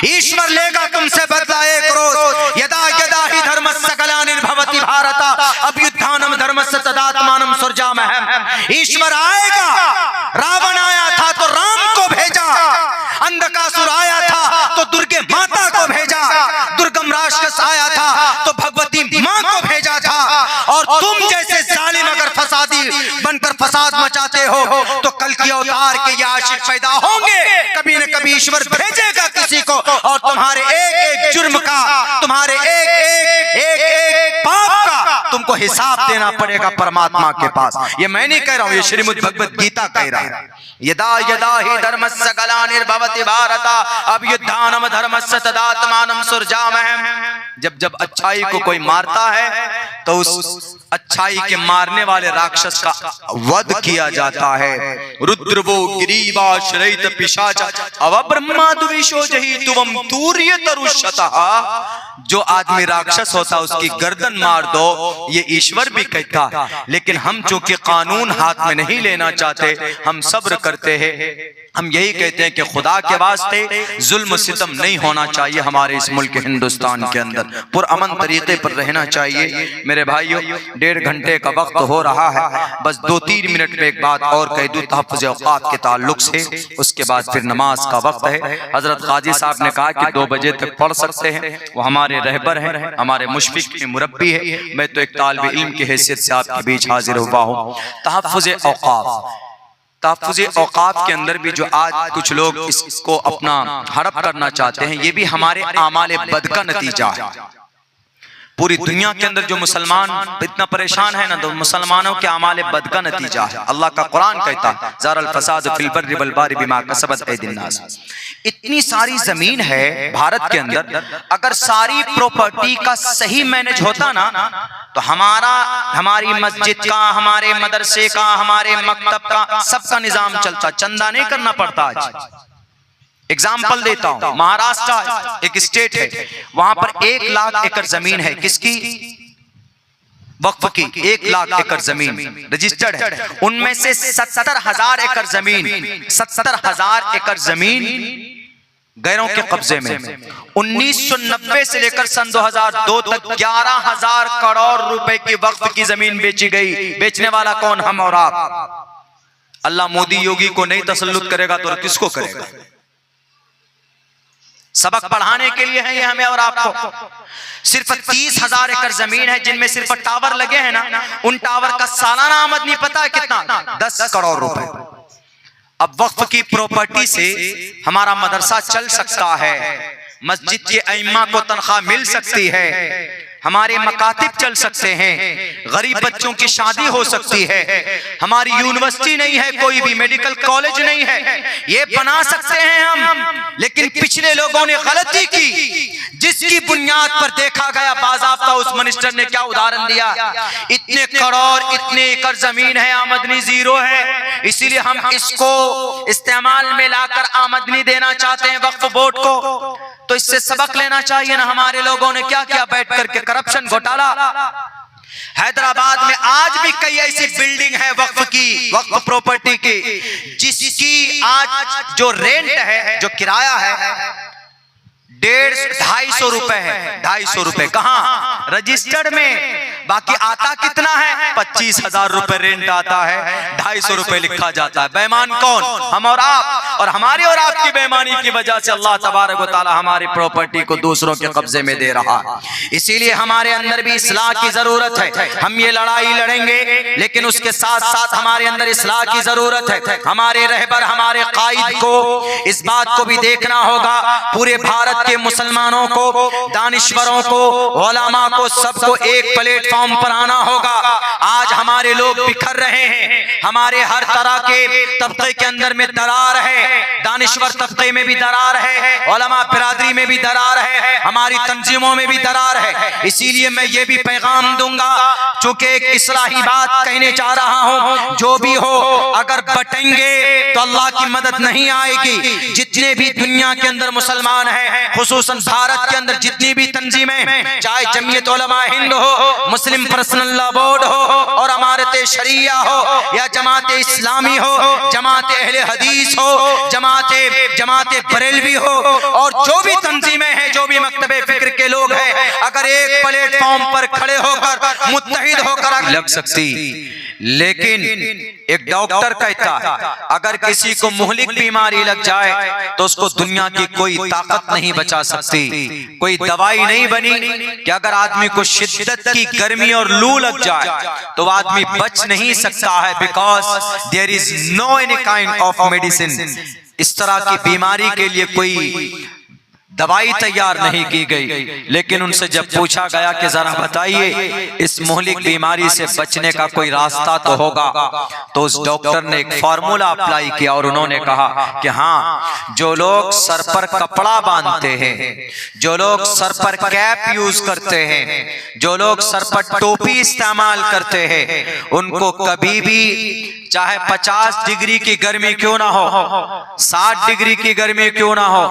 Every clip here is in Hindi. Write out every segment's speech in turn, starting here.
ईश्वर लेगा तुमसे बदला एक रोज। यदा यदा ही धर्मस्य ग्लानिर्भवति भारत अभ्युत्थानम धर्मस्य तदात्मानं सृजामहे। ईश्वर आएगा। रावण आया था तो राम को भेजा, अंधकासुर आया था तो दुर्गे माता को भेजा, दुर्गम राक्षस आया था तो भगवती मां को भेजा था। और तुम जैसे जालिम अगर फसादी बनकर फसाद मचाते हो तो कल की अवतार के ये आशिक पैदा होंगे। कभी न कभी ईश्वर भेजेगा किसी को और तुम्हारे एक एक जुर्म का, तुम्हारे एक पाप का तुमको हिसाब देना पड़ेगा परमात्मा के पास। ये मैं नहीं कह रहा हूं, ये श्रीमद् भगवत गीता कह रहा है। यदा यदा ही धर्मस्य ग्लानिर्भवति भारत अभ्युत्थानम धर्मस्य तदात्मानं सृजामहे। जब जब अच्छाई को कोई मारता है तो उस अच्छाई के मारने वाले राक्षस का वध किया जाता है। रुद्रवो गिरीवाश्रयित पिशाच अव ब्रह्माद्विषो जहितुवम तूर्यतरुषतः। जो आदमी राक्षस होता उसकी गर्दन मार दो, ये ईश्वर भी कहता है। लेकिन हम चूंकि कानून हाथ में नहीं लेना चाहते, हम सब्र करते हैं। हम यही कहते हैं कि खुदा के वास्ते जुल्म सितम नहीं होना चाहिए। हमारे इस मुल्क हिंदुस्तान के अंदर पुरअमन तरीके पर रहना चाहिए। मेरे भाइयों, 1.5 घंटे का वक्त हो रहा है, बस 2-3 मिनट में एक बात और कह दूं तहफ़्फ़ुज़ औक़ात के ताल्लुक से, उसके बाद फिर नमाज का वक्त है। हजरत काजी साहब ने कहा कि 2 बजे तक पढ़ सकते हैं। वो हमारे रहबर हैं, हमारे मुशफ़िक़ के मुरब्बी है। मैं तो एक तालिब इल्म की हैसियत से आपके बीच हाजिर हुआ हूँ। तहफ़्फ़ुज़ औक़ात, तहफ़्फ़ुज़ औक़ात के अंदर भी जो आज कुछ लोग इसको अपना हड़प करना चाहते हैं, ये भी हमारे आमाल बद का नतीजा है। पूरी दुनिया के अंदर जो मुसलमान इतना परेशान है ना, तो मुसलमानों के आमाल बद का नतीजा है। अल्लाह का कुरान कहता है ज़ारल फसाद फिल बर्रि वल बहरि बिमा कसबत ऐदिन नास। इतनी सारी जमीन है भारत के अंदर, अगर सारी प्रॉपर्टी का सही मैनेज होता ना तो हमारी मस्जिद का, हमारे मदरसे का, हमारे मकतब का, सबका निजाम चलता, चंदा नहीं करना पड़ता। आज एग्जाम्पल देता हूं, महाराष्ट्र एक स्टेट है, वहां पर 1 लाख एकड़ जमीन है। किसकी? वक्फ की। 1 लाख एकड़ जमीन रजिस्टर्ड है। उनमें से 70,000 एकड़ जमीन, 70,000 एकड़ जमीन गैरों के कब्जे में। 1990 से लेकर सन 2002 तक 11,000 करोड़ रुपए की वक्फ की जमीन बेची गई। बेचने वाला कौन? हम और आप। अल्लाह मोदी योगी को नहीं तसल्लुत करेगा तो किसको करेगा? सबक पढ़ाने के लिए है ये हमें और आपको। सिर्फ 30,000 एकड़ जमीन है जिनमें सिर्फ टावर लगे हैं ना, उन टावर का सालाना आमदनी पता है कितना? 10 करोड़ रुपए। अब वक्फ की प्रॉपर्टी से हमारा मदरसा चल सकता है, मस्जिद के इमाम को तनख्वाह मिल सकती है, हमारे मकातिब चल सकते हैं, गरीब बच्चों की शादी हो सकती है, हमारी यूनिवर्सिटी नहीं है, कोई भी मेडिकल कॉलेज नहीं है, ये बना सकते हैं हम। लेकिन पिछले लोगों ने गलती की, जिसकी बुनियाद पर देखा गया बाज़ाब्ता उस मिनिस्टर ने क्या उदाहरण दिया, इतने करोड़ इतने एकड़ जमीन है, आमदनी जीरो है, इसीलिए हम इसको इस्तेमाल में लाकर आमदनी देना चाहते हैं वक्फ बोर्ड को। तो इससे सबक लेना चाहिए ना। हमारे लोगों ने क्या किया बैठ करके? करप्शन, घोटाला। हैदराबाद में आज भी कई ऐसी बिल्डिंग है वक्फ की, वक्फ प्रॉपर्टी की, जिसकी आज जो रेंट है, जो किराया है 150-250 रुपए है। 250 रुपए कहाँ? रजिस्टर्ड में। बाकी आता कितना है? 25,000 रुपए रेंट आता है, 250 रुपए लिखा जाता है। बेईमान कौन? हम और आप। और हमारी और आपकी बेईमानी की वजह से अल्लाह तबारक व तआला हमारी प्रॉपर्टी को दूसरों के कब्जे में दे रहा है। इसीलिए हमारे अंदर भी इस्लाह की जरूरत है। हम ये लड़ाई लड़ेंगे, लेकिन उसके साथ साथ हमारे अंदर इस्लाह की जरूरत है। हमारे रहबर, हमारे कायद को इस बात को भी देखना होगा, पूरे भारत के मुसलमानों को, दानिश्वरों को, उलमा को, सबको एक प्लेटफॉर्म पर आना होगा। आज हमारे लोग बिखर रहे हैं, हमारे हर तरह के तबके के अंदर में दरार है, दानिश्वर तबके में भी दरार है, उलमा बिरादरी में भी दरार है, हमारी तंजीमों में भी दरार है। इसीलिए मैं ये भी पैगाम दूंगा, चूंकि एक इस्लाही बात कहने चाह रहा हूं, जो भी हो अगर बटेंगे तो अल्लाह की मदद नहीं आएगी। जितने भी दुनिया के अंदर मुसलमान हैं, खुसूसन भारत के अंदर जितनी भी तंजीमें, चाहे जमीयत उलमा हिंद हो, मुस्लिम पर्सनल लॉ बोर्ड हो और अमारत शरिया हो या जमात इस्लामी हो, जमात अहले हदीस हो, जमात बरेलवी हो और जो भी तंजीमें हैं, जो भी मकतबे फिक्र के लोग हैं, अगर एक प्लेटफॉर्म पर खड़े होकर मुत्तहिद होकर लग सकती। लेकिन एक डॉक्टर कहता है अगर किसी को मुहलिक बीमारी लग जाए तो उसको दुनिया की कोई ताकत नहीं बचा सकती, कोई दवाई नहीं बनी कि अगर आदमी को शिद्दत की गर्मी और लू लग जाए तो आदमी बच नहीं सकता है, because there is no any kind of medicine. इस तरह की बीमारी के लिए कोई दवाई तैयार नहीं की गई। लेकिन उनसे जब पूछा गया कि जरा बताइए इस मुहलिक बीमारी से बचने का कोई रास्ता तो होगा, तो उस डॉक्टर ने एक फार्मूला अप्लाई किया और उन्होंने कहा कि हाँ, जो लोग सर पर कपड़ा बांधते हैं, जो लोग सर पर कैप यूज करते हैं, जो लोग सर पर टोपी इस्तेमाल करते हैं, उनको कभी भी चाहे 50 डिग्री की गर्मी क्यों ना हो, 60 डिग्री की गर्मी क्यों ना हो,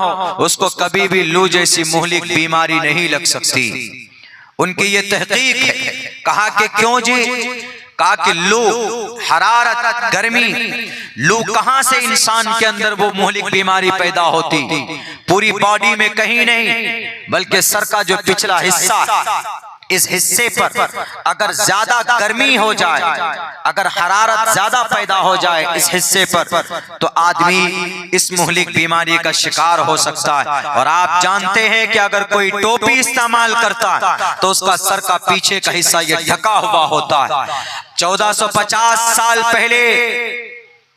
उसको कभी भी लू जैसी मुहलिक बीमारी नहीं लग सकती। उनकी ये तहकीक है। कहा कि क्यों जी? कहा कि लू, हरारत, गर्मी, लू कहां से इंसान के अंदर वो मुहलिक बीमारी पैदा होती? पूरी बॉडी में कहीं नहीं, बल्कि सर का जो पिछला हिस्सा, इस हिस्से पर अगर ज्यादा गर्मी हो जाए, अगर हरारत ज्यादा पैदा हो जाए इस हिस्से पर, तो आदमी इस मुहलिक बीमारी का शिकार हो सकता है। और आप जानते हैं कि अगर कोई टोपी इस्तेमाल करता है तो उसका सर का पीछे का हिस्सा ये ढका हुआ होता है। 1450 साल पहले,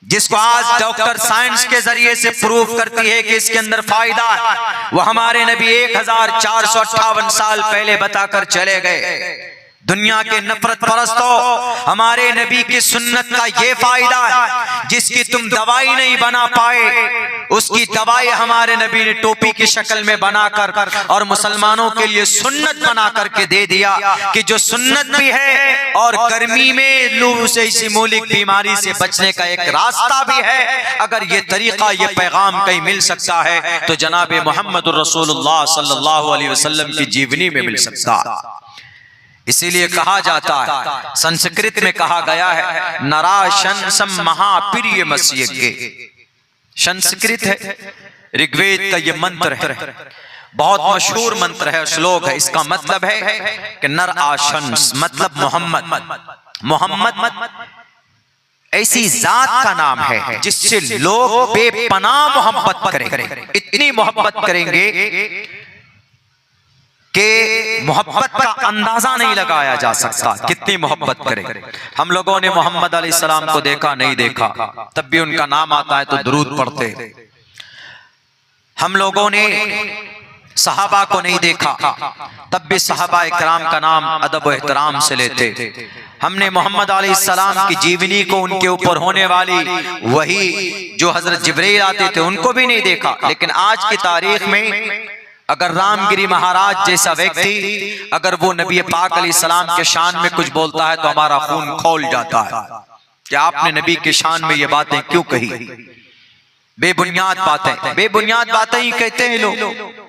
जिसको आज डॉक्टर साइंस के जरिए से प्रूव करती है कि इसके अंदर फायदा है, वो हमारे नबी 1458 साल पहले बताकर चले गए। दुनिया के नफरत परस्तों, हमारे नबी की सुन्नत का ये फायदा है, जिसकी तुम दवाई नहीं बना पाए, उसकी दवाई हमारे नबी ने टोपी की शक्ल में बनाकर और मुसलमानों के लिए सुन्नत बना करके दे दिया कि जो सुन्नत भी है और गर्मी में लू से इसी मुहलिक बीमारी से बचने का एक रास्ता भी है। अगर ये तरीका, ये पैगाम कहीं मिल सकता है तो जनाब मोहम्मद रसूलुल्लाह सल्लल्लाहु अलैहि वसल्लम की जीवनी में मिल सकता है। इसीलिए कहा जाता है, संस्कृत में कहा गया है, नराशंसम महाप्रिय मस्यज्ञ। संस्कृत है, ऋग्वेद का ये मंत्र है, बहुत मशहूर मंत्र है, श्लोक है। इसका मतलब है कि नर आशंस मतलब मोहम्मद। मोहम्मद ऐसी जात का नाम है जिससे लोग बेपनाह मोहब्बत करेंगे, इतनी मोहब्बत करेंगे कि मोहब्बत का अंदाजा नहीं लगाया जा सकता, कितनी मोहब्बत करें। हम लोगों ने मोहम्मद अलैहिस्सलाम को देखा नहीं देखा, तब भी उनका नाम आता है तो दुरूद पढ़ते। हम लोगों ने सहाबा को नहीं देखा, तब भी सहाबा इकराम का नाम अदब व एहतराम से लेते। हमने मोहम्मद अलैहिस्सलाम की जीवनी को, उनके ऊपर होने वाली वही जो हजरत जिब्रील आते थे, उनको भी नहीं देखा। लेकिन आज की तारीख में अगर रामगिरी महाराज जैसा व्यक्ति अगर वो नबी पाक अलैहिस्सलाम के शान में कुछ बोलता है तो हमारा खून खौल जाता है कि आपने नबी के शान में ये बातें क्यों कही। बेबुनियाद बातें, बेबुनियाद बातें ही कहते हैं लोग,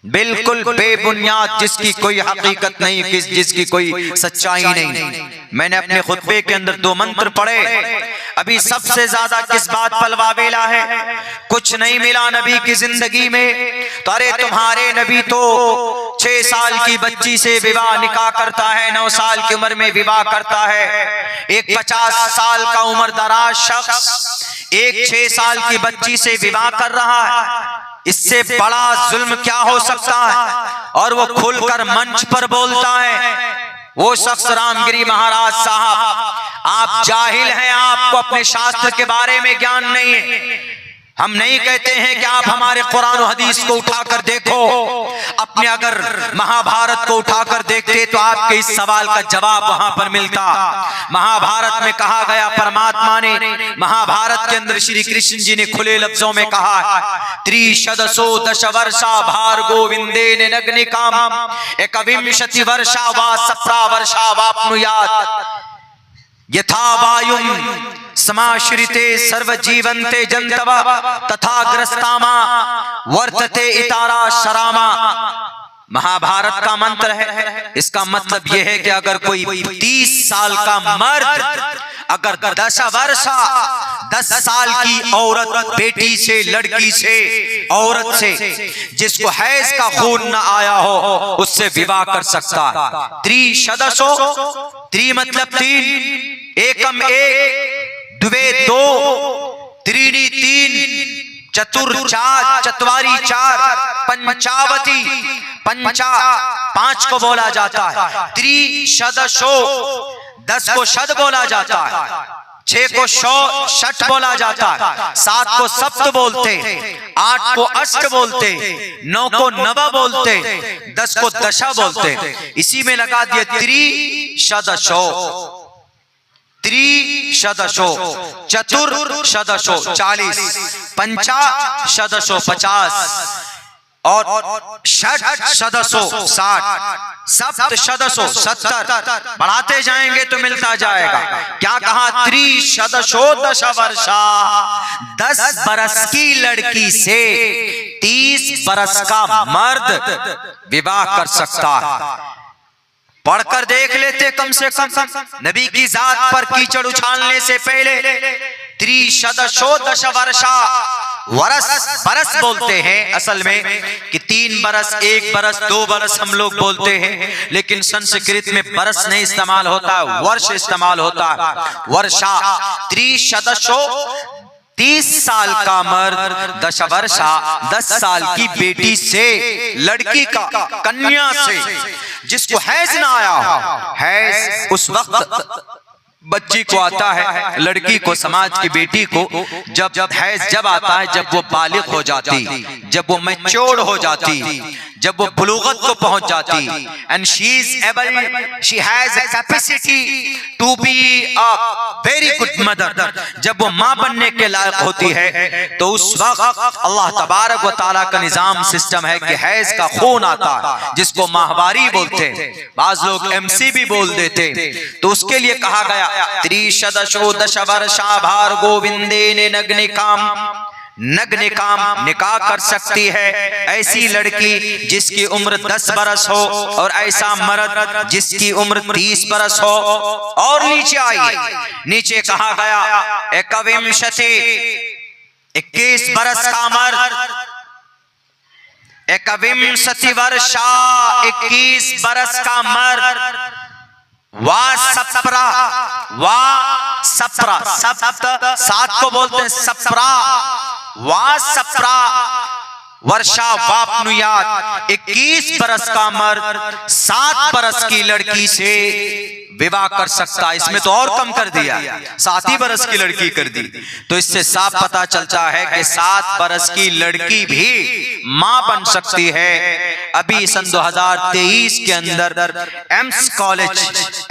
बिल्कुल बेबुनियाद, जिसकी कोई हकीकत नहीं, जिसकी कोई सच्चाई नहीं। मैंने अपने खुतबे के अंदर 2 मंत्र पढ़े। अभी सबसे ज्यादा किस बात पर वावेला है? कुछ नहीं मिला नबी की जिंदगी में, तो अरे तुम्हारे नबी तो 6 साल की बच्ची से विवाह निकाह करता है, 9 साल की उम्र में विवाह करता है। एक 50 साल का उम्र दराज शख्स एक 6 साल की बच्ची से विवाह कर रहा है। इससे बड़ा जुल्म क्या हो सकता है? और वो खुलकर मंच पर बोलता है। वो शख्स रामगिरी महाराज साहब, आप जाहिल हैं, आपको अपने शास्त्र के बारे में ज्ञान नहीं है। हम नहीं कहते हैं कि आप हमारे कुरान और हदीस को उठाकर देखो, अपने अगर महाभारत को उठाकर देखते तो आपके इस सवाल का जवाब वहां पर मिलता। महाभारत में कहा गया, परमात्मा ने महाभारत के अंदर श्री कृष्ण जी ने खुले लफ्जों में कहा, त्रिशदसो दश वर्षा भार गोविंदे नग्निकाम एकविंशति वर्षा वा सप्रा वर्षा वाप्नुयात् यथा वायुं समाश्रिते सर्वजीवन्ते जन्तव तथा ग्रस्तामा वर्तते इतारा शरामा। महाभारत का मंत्र है। इसका मतलब यह है कि अगर कोई 30 साल का मर्द अगर 10 साल की औरत, बेटी से, लड़की से, औरत से जिसको हैज का खून न आया हो उससे विवाह कर सकता है। त्रिशदशो, त्रि मतलब 3, एकम 1, द्वे 2, त्रीणि 3, चतुर 4, चतवारी 4, पंचावती पंचा 5 को बोला जाता है। त्रिशदशो 10 को शद बोला जाता है, 6 को षट बोला जाता है, 7 को सप्त बोलते, 8 को अष्ट बोलते, 9 को नव बोलते, 10 को दशा बोलते। इसी में लगा दिए त्रिशदशो, त्रिशदशो, चतुर्शदशो 40, पंचाशदशो 50 और षट शदशो 60, सप्त शदशो 70। बढ़ाते जाएंगे तो मिलता जाएगा। क्या कहा? त्रिशदशो 10 वर्षा, 10 बरस की लड़की से 30 बरस का मर्द विवाह कर सकता है। पढ़कर देख लेते कम से कम, नबी की जात पर कीचड़ उछालने से पहले। त्रिशदशो 10 वर्षा, बरस बोलते हैं असल में कि 3 बरस, 1 बरस, 2 बरस हम लोग बोलते हैं, लेकिन संस्कृत में बरस नहीं इस्तेमाल होता, वर्ष इस्तेमाल होता है, वर्षा। त्रिशदशो 30 साल का मर्द, 10 वर्षा 10 साल की बेटी से, लड़की का, कन्या से जिसको हैज ना आया हो। हैज उस वक्त बच्ची को आता है, लड़की को, समाज की बेटी को जब हैज जब आता है, जब वो बालिग हो जाती, जब वो मैच्योर हो जाती, जब वो बुलूगत को पहुंच जाती, and she is able, she has a capacity to be a very good mother. जब वो मां बनने के लायक होती है तो उस वक्त अल्लाह तबारक व तआला का निजाम सिस्टम है कि हैज का खून आता है, जिसको माहवारी बोलते हैं, बाज लोग MC भी बोल देते। तो उसके लिए कहा गया त्रिशदशो 10 वर्षा भार गोविंदे ने नग्न काम निकाह कर सकती है ऐसी लड़की जिसकी उम्र 10 बरस हो, और ऐसा मर्द जिसकी उम्र 30 बरस हो। और नीचे आई, नीचे कहा गया 21 बरस का मर्द, 21 वर्षा 21 बरस का मर्द, सप्रा 7 को बोलते हैं सप्रा, सप्रा वर्षा वापनुयात 21 बरस का मर्द 7 बरस की लड़की से विवाह कर सकता है। इसमें तो और कम कर दिया, 7 ही बरस की लड़की कर दी। तो इससे साफ पता चलता है कि 7 बरस की लड़की भी मां बन सकती है। अभी सन 2023 के अंदर एम्स कॉलेज,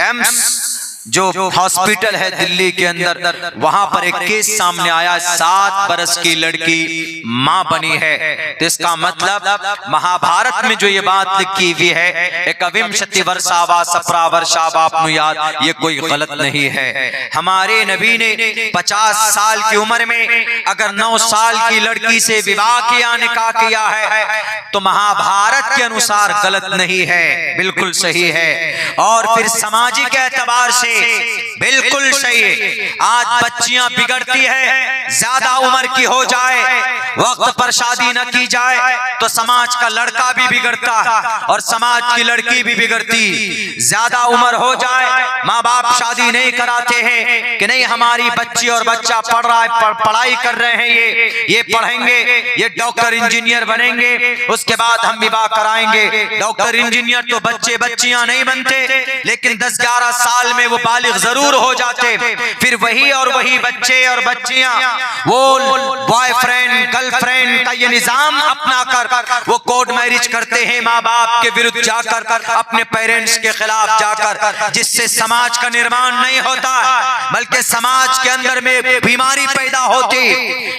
एम्स जो हॉस्पिटल है दिल्ली के अंदर, वहां पर एक केस सामने आया, 7 बरस की लड़की मां बनी है। तो इसका मतलब महाभारत में जो ये बात लिखी हुई है 21 वर्षा वा सप्रा वर्षा वापनुयात, ये कोई गलत नहीं है। हमारे नबी ने 50 साल की उम्र में अगर 9 साल की लड़की से विवाह किया, निकाह किया है, तो महाभारत के अनुसार गलत नहीं है, बिल्कुल सही है। और फिर सामाजिक एतबार से बिल्कुल सही है। आज बच्चियां बिगड़ती है, ज्यादा उम्र की हो जाए, वक्त पर शादी न की जाए तो समाज का लड़का भी बिगड़ता और समाज की लड़की भी बिगड़ती। ज्यादा उम्र हो जाए, माँ बाप शादी नहीं कराते हैं कि नहीं हमारी बच्ची और बच्चा पढ़ रहा है, पढ़ाई कर रहे हैं, ये पढ़ेंगे, ये डॉक्टर इंजीनियर बनेंगे, उसके बाद हम विवाह कराएंगे। डॉक्टर इंजीनियर तो बच्चे बच्चियां नहीं बनते, लेकिन 10-11 साल में वो बालिग जरूर हो जाते। फिर वही और वही बच्चे और बच्चियां वो बॉयफ्रेंड गर्लफ्रेंड का ये निजाम अपना कर वो कोर्ट मैरिज करते हैं, माँ बाप के विरुद्ध जाकर, अपने पेरेंट्स के खिलाफ जाकर, जिससे समाज का निर्माण नहीं होता, बल्कि समाज के अंदर में बीमारी पैदा होती।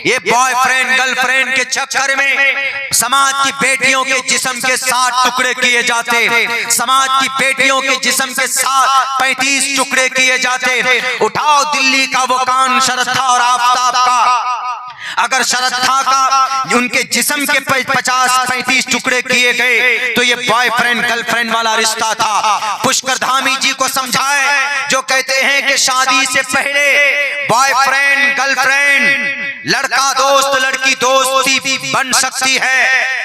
ये बॉयफ्रेंड गर्लफ्रेंड के चक्कर में समाज की बेटियों के जिस्म के 60 टुकड़े किए जाते, समाज की बेटियों के जिस्म के 35 टुकड़े किए जाते। उठाओ दिल्ली का वो कान शरद था और आफताब का, अगर श्रद्धा का उनके जिस्म के 50-35 टुकड़े किए गए तो ये बॉयफ्रेंड गर्लफ्रेंड वाला रिश्ता था। पुष्कर धामी जी को समझाए जो कहते हैं कि शादी से पहले बॉयफ्रेंड गर्लफ्रेंड, लड़का दोस्त लड़की दोस्ती बन सकती है,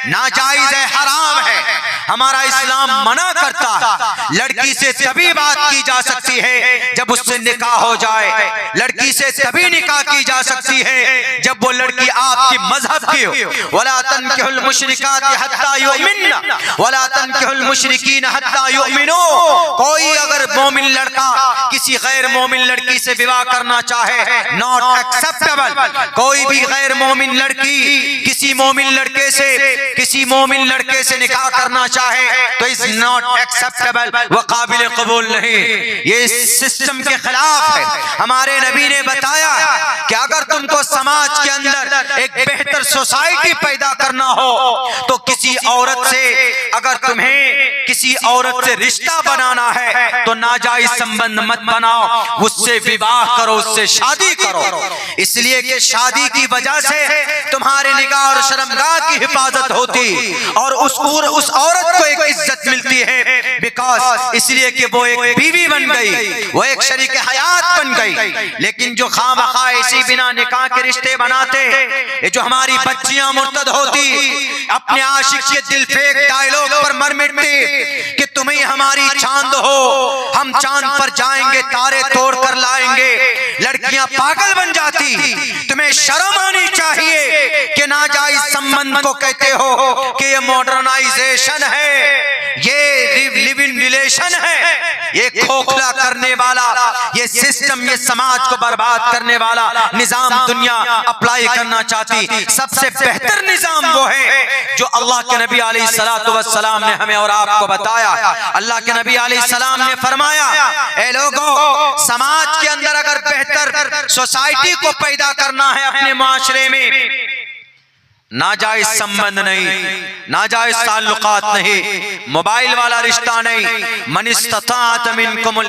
नाजायज है, हराम है। हमारा इस्लाम मना करता है। लड़की से तभी बात की जा सकती है जब उससे निकाह हो जाए, लड़की से तभी निकाह की जा सकती है जब वो लड़की आपकी मजहब की हो। वला तनकिहुल मुशरिकाति हत्ता युमिन वला तनकिहुल मुशरिकीन हत्ता युमिनु। कोई अगर मोमिन लड़का किसी गैर मोमिन लड़की से विवाह करना चाहे, नॉट एक्सेप्टेबल। कोई भी गैर मोमिन लड़की किसी मोमिन लड़के से निकाह करना चाहे तो इज नॉट एक्सेप्टेबल, वह काबिल कबूल नहीं। ये सिस्टम के खिलाफ है। हमारे नबी ने बताया कि अगर तुमको समाज के अंदर एक बेहतर सोसाइटी पैदा करना हो तो किसी औरत से, अगर तुम्हें किसी औरत से रिश्ता बनाना है तो नाजायज संबंध मत बनाओ, उससे विवाह करो, उससे शादी करो। इसलिए कि शादी की वजह से तुम्हारे निगाह और शर्मगाह की हिफाजत होती और उस औरत को एक इज्जत मिलती है, बिकॉज इसलिए कि वो एक बीवी बन गई, वो एक शरीक हयात बन गई। लेकिन जो खामखा इसी बिना निकाह के रिश्ते बनाते, ये जो हमारी बच्चियां मुर्तद होती, अपने आशिक के दिल फेंक डायलॉग पर मर मिटती कि तुम्हें हमारी चांद हो, हम चांद पर जाएंगे, तारे तोड़ कर लाएंगे। लड़कियां पागल बन जाती। तुम्हें शर्म आनी चाहिए कि नाजायज संबंध को कहते हो कि ये मॉडर्नाइजेशन है, ये लिव इन रिलेशन है। ये खोखला करने वाला, ये सिस्टम, ये समाज को बर्बाद करने वाला निजाम दुनिया अप्लाई करना चाहती। सबसे बेहतर निजाम वो है जो अल्लाह के नबी अलैहिस्सलातु वस्सलाम ने हमें और आपको बताया। अल्लाह के नबी अलैहिस्सलाम ने फरमाया, ए लोगों, समाज के अंदर अगर बेहतर सोसाइटी को पैदा करना है अपने माशरे में, नाजायज संबंध नहीं, नाजायज ताल्लुकात नहीं, मोबाइल वाला रिश्ता नहीं। मन इस्तताअत मिनकुम